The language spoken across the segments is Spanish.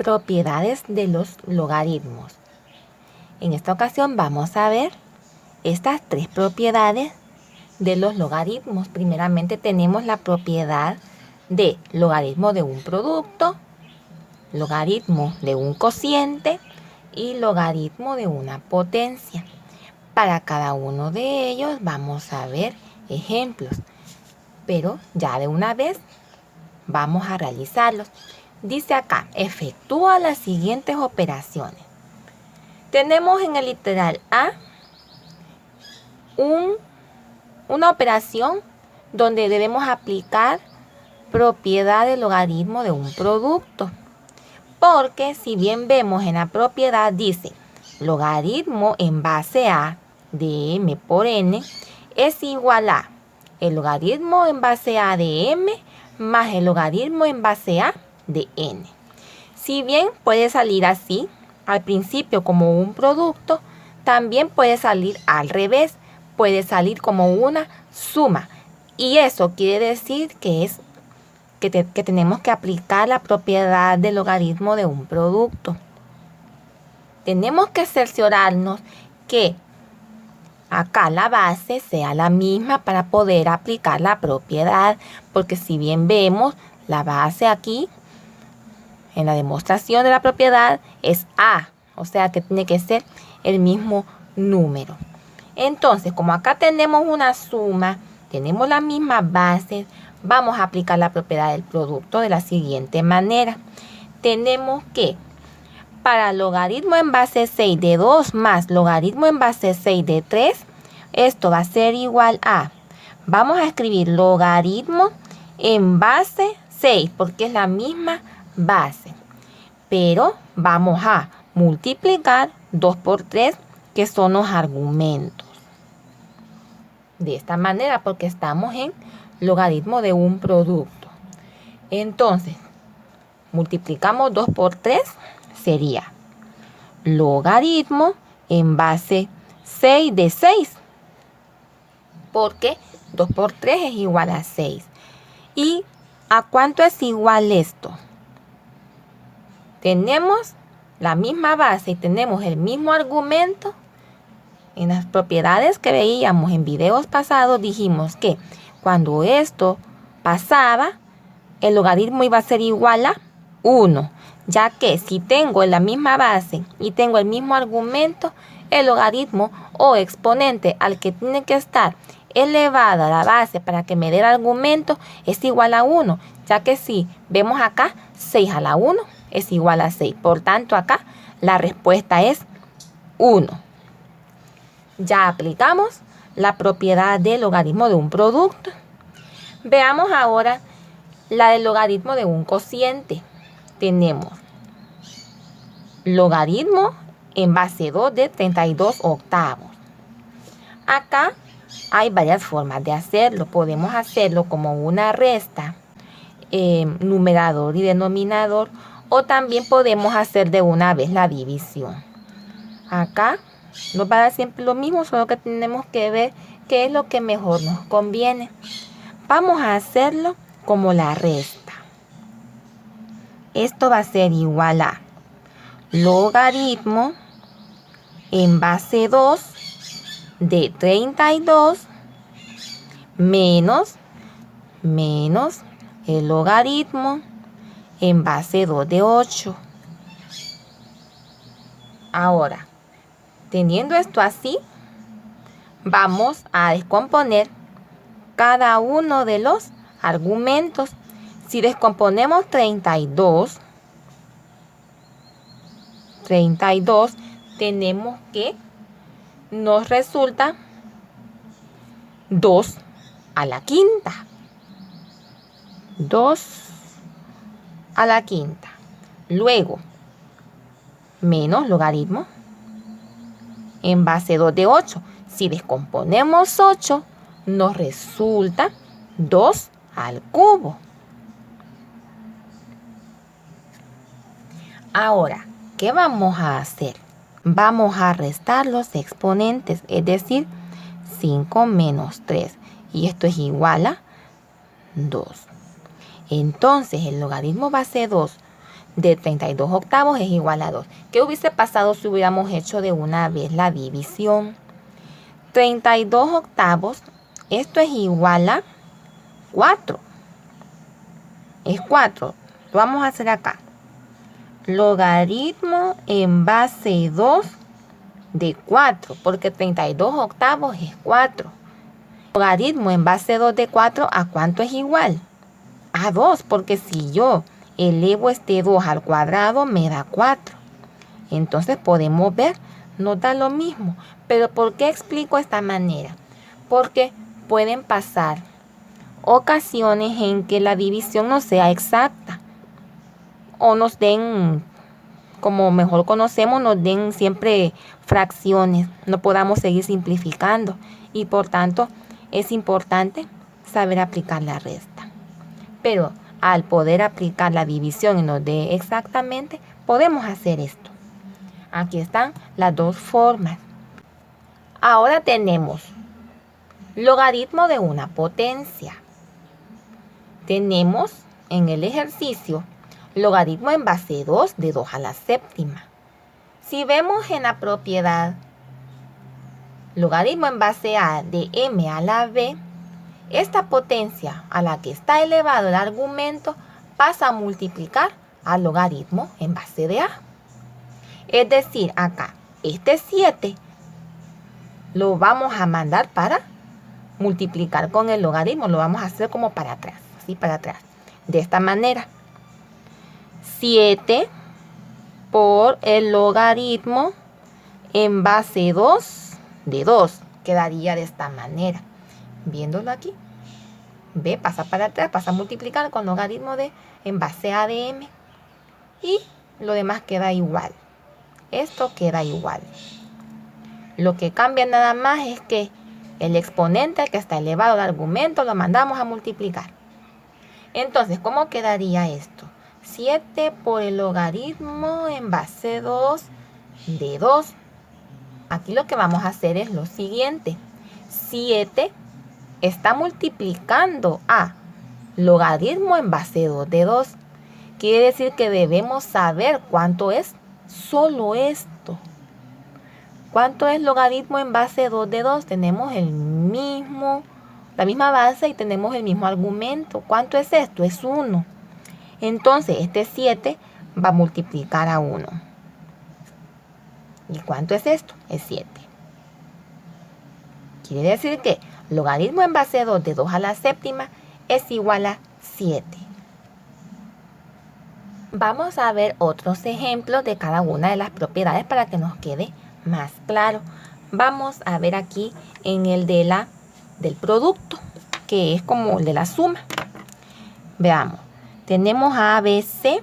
Propiedades de los logaritmos. En esta ocasión vamos a ver estas tres propiedades de los logaritmos. Primeramente tenemos la propiedad de logaritmo de un producto, logaritmo de un cociente y logaritmo de una potencia. Para cada uno de ellos vamos a ver ejemplos, pero ya de una vez vamos a realizarlos. Dice acá, efectúa las siguientes operaciones. Tenemos en el literal A una operación donde debemos aplicar propiedad del logaritmo de un producto. Porque si bien vemos en la propiedad dice logaritmo en base a de m por n es igual a el logaritmo en base a de m más el logaritmo en base a de n. Si bien puede salir así al principio como un producto, también puede salir al revés, puede salir como una suma. Y eso quiere decir que tenemos que aplicar la propiedad del logaritmo de un producto. Tenemos que cerciorarnos que acá la base sea la misma para poder aplicar la propiedad, porque si bien vemos la base aquí en la demostración de la propiedad es A, o sea que tiene que ser el mismo número. Entonces, como acá tenemos una suma, tenemos la misma base, vamos a aplicar la propiedad del producto de la siguiente manera. Tenemos que para logaritmo en base 6 de 2 más logaritmo en base 6 de 3, esto va a ser igual a, vamos a escribir logaritmo en base 6 porque es la misma base. Pero vamos a multiplicar 2 por 3 que son los argumentos. De esta manera porque estamos en logaritmo de un producto. Entonces, multiplicamos 2 por 3 sería logaritmo en base 6 de 6. Porque 2 por 3 es igual a 6. ¿Y a cuánto es igual esto? Tenemos la misma base y tenemos el mismo argumento. En las propiedades que veíamos en videos pasados dijimos que cuando esto pasaba, el logaritmo iba a ser igual a 1, ya que si tengo la misma base y tengo el mismo argumento, el logaritmo o exponente al que tiene que estar elevada la base para que me dé el argumento es igual a 1, ya que si vemos acá 6 a la 1 es igual a 6. Por tanto, acá la respuesta es 1. Ya aplicamos la propiedad del logaritmo de un producto. Veamos ahora la del logaritmo de un cociente. Tenemos logaritmo en base 2 de 32 octavos. Acá hay varias formas de hacerlo. Podemos hacerlo como una resta, numerador y denominador, o también podemos hacer de una vez la división. Acá nos va a dar siempre lo mismo, solo que tenemos que ver qué es lo que mejor nos conviene. Vamos a hacerlo como la resta. Esto va a ser igual a logaritmo en base 2 de 32 menos el logaritmo en base 2 de 8. Ahora, teniendo esto así, vamos a descomponer cada uno de los argumentos. Si descomponemos 32, tenemos que nos resulta 2 a la quinta. 2 a la quinta. Luego, menos logaritmo en base 2 de 8. Si descomponemos 8, nos resulta 2 al cubo. Ahora, ¿qué vamos a hacer? Vamos a restar los exponentes, es decir, 5 menos 3. Y esto es igual a 2. Entonces, el logaritmo base 2 de 32 octavos es igual a 2. ¿Qué hubiese pasado si hubiéramos hecho de una vez la división? 32 octavos, esto es igual a 4. Es 4. Lo vamos a hacer acá. Logaritmo en base 2 de 4, porque 32 octavos es 4. Logaritmo en base 2 de 4, ¿a cuánto es igual? A 2, porque si yo elevo este 2 al cuadrado me da 4. Entonces podemos ver, nos da lo mismo. Pero ¿por qué explico esta manera? Porque pueden pasar ocasiones en que la división no sea exacta o nos den, como mejor conocemos, nos den siempre fracciones, no podamos seguir simplificando y por tanto es importante saber aplicar la resta. Pero al poder aplicar la división y nos dé exactamente, podemos hacer esto. Aquí están las dos formas. Ahora tenemos logaritmo de una potencia. Tenemos en el ejercicio logaritmo en base 2 de 2 a la séptima. Si vemos en la propiedad logaritmo en base a de m a la b, esta potencia a la que está elevado el argumento pasa a multiplicar al logaritmo en base de a. Es decir, acá, este 7 lo vamos a mandar para multiplicar con el logaritmo. Lo vamos a hacer como para atrás, así para atrás. De esta manera. 7 por el logaritmo en base 2 de 2. Quedaría de esta manera. Viéndolo aquí. B pasa para atrás, pasa a multiplicar con logaritmo de en base a de m. Y lo demás queda igual. Esto queda igual. Lo que cambia nada más es que el exponente que está elevado al argumento lo mandamos a multiplicar. Entonces, ¿cómo quedaría esto? 7 por el logaritmo en base 2 de 2. Aquí lo que vamos a hacer es lo siguiente. 7 está multiplicando a logaritmo en base 2 de 2. Quiere decir que debemos saber cuánto es solo esto. ¿Cuánto es logaritmo en base 2 de 2? Tenemos la misma base y tenemos el mismo argumento. ¿Cuánto es esto? Es 1. Entonces, este 7 va a multiplicar a 1. ¿Y cuánto es esto? Es 7. Quiere decir que logaritmo en base 2 de 2 a la séptima es igual a 7. Vamos a ver otros ejemplos de cada una de las propiedades para que nos quede más claro. Vamos a ver aquí en el del producto, que es como el de la suma. Veamos. Tenemos A, B, C.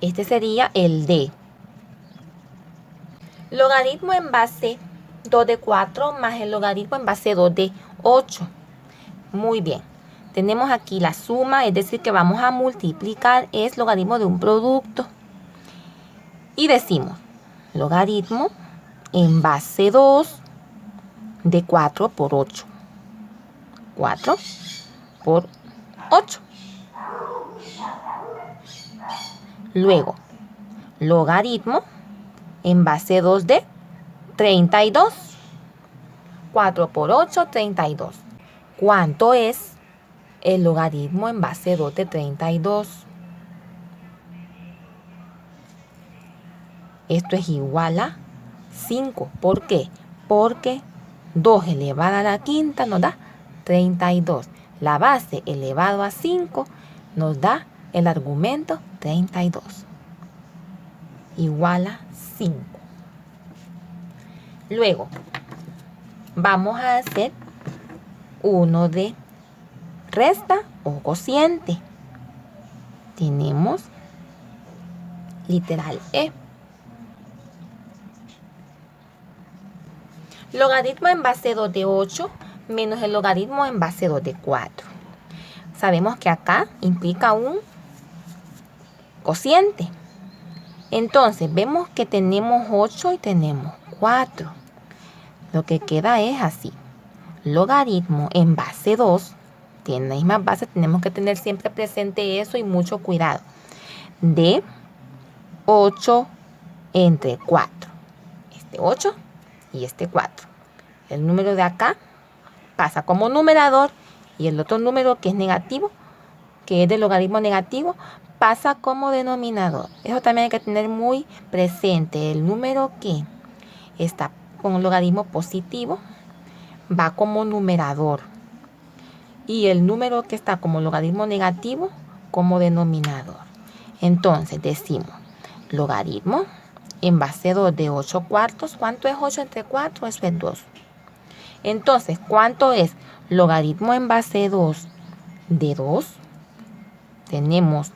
Este sería el D. Logaritmo en base 2 de 4 más el logaritmo en base 2 de 8. Muy bien. Tenemos aquí la suma, es decir, que vamos a multiplicar, es logaritmo de un producto. Y decimos, logaritmo en base 2 de 4 por 8. 4 por 8. Luego, logaritmo en base 2 de 32. 4 por 8, 32. ¿Cuánto es el logaritmo en base 2 de 32? Esto es igual a 5. ¿Por qué? Porque 2 elevado a la quinta nos da 32. La base elevado a 5 nos da el argumento 32. Igual a 5. Luego, vamos a hacer uno de resta o cociente. Tenemos literal E. Logaritmo en base 2 de 8 menos el logaritmo en base 2 de 4. Sabemos que acá implica un cociente. Entonces, vemos que tenemos 8 y tenemos 4. Lo que queda es así. Logaritmo en base 2. Tiene la misma base, tenemos que tener siempre presente eso y mucho cuidado. De 8 entre 4. Este 8 y este 4. El número de acá pasa como numerador y el otro número que es negativo, que es del logaritmo negativo, pasa como denominador. Eso también hay que tener muy presente. El número que está con un logaritmo positivo va como numerador y el número que está como logaritmo negativo como denominador. Entonces decimos logaritmo en base 2 de 8 cuartos. ¿Cuánto es 8 entre 4? Eso es 2. Entonces, ¿cuánto es logaritmo en base 2 de 2? Tenemos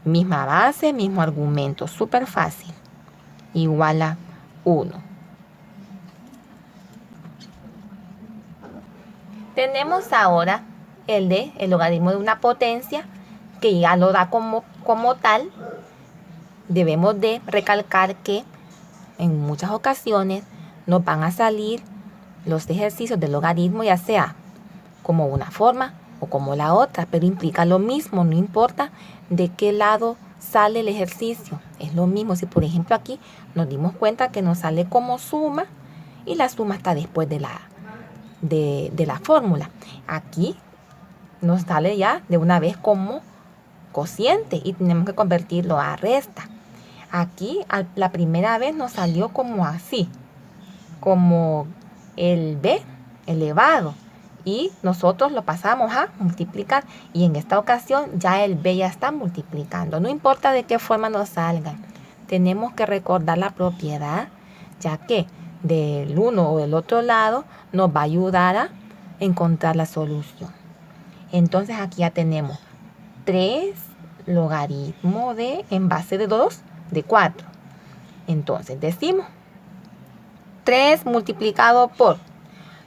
misma base, mismo argumento, súper fácil. Igual a 1. Tenemos ahora el logaritmo de una potencia, que ya lo da como tal. Debemos de recalcar que en muchas ocasiones nos van a salir los ejercicios de logaritmo, ya sea como una forma o como la otra, pero implica lo mismo, no importa de qué lado sale el ejercicio. Es lo mismo si, por ejemplo, aquí nos dimos cuenta que nos sale como suma y la suma está después de la fórmula. Aquí nos sale ya de una vez como cociente y tenemos que convertirlo a resta. Aquí la primera vez nos salió como así, como el b elevado, y nosotros lo pasamos a multiplicar y en esta ocasión ya el b ya está multiplicando. No importa de qué forma nos salga, tenemos que recordar la propiedad, ya que del uno o del otro lado nos va a ayudar a encontrar la solución. Entonces aquí ya tenemos 3 logaritmo de en base de 2 de 4. Entonces decimos 3 multiplicado por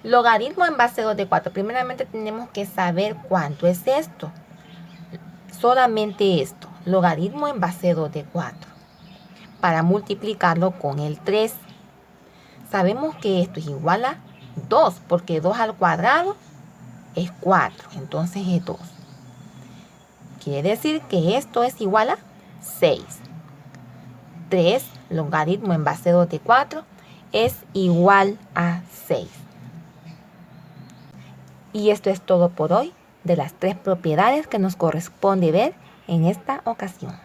logaritmo en base 2 de 4. Primeramente tenemos que saber cuánto es esto. Solamente esto, logaritmo en base 2 de 4. Para multiplicarlo con el 3. Sabemos que esto es igual a 2, porque 2 al cuadrado es 4. Entonces es 2. Quiere decir que esto es igual a 6. 3 logaritmo en base 2 de 4 es igual a 6. Y esto es todo por hoy de las 3 propiedades que nos corresponde ver en esta ocasión.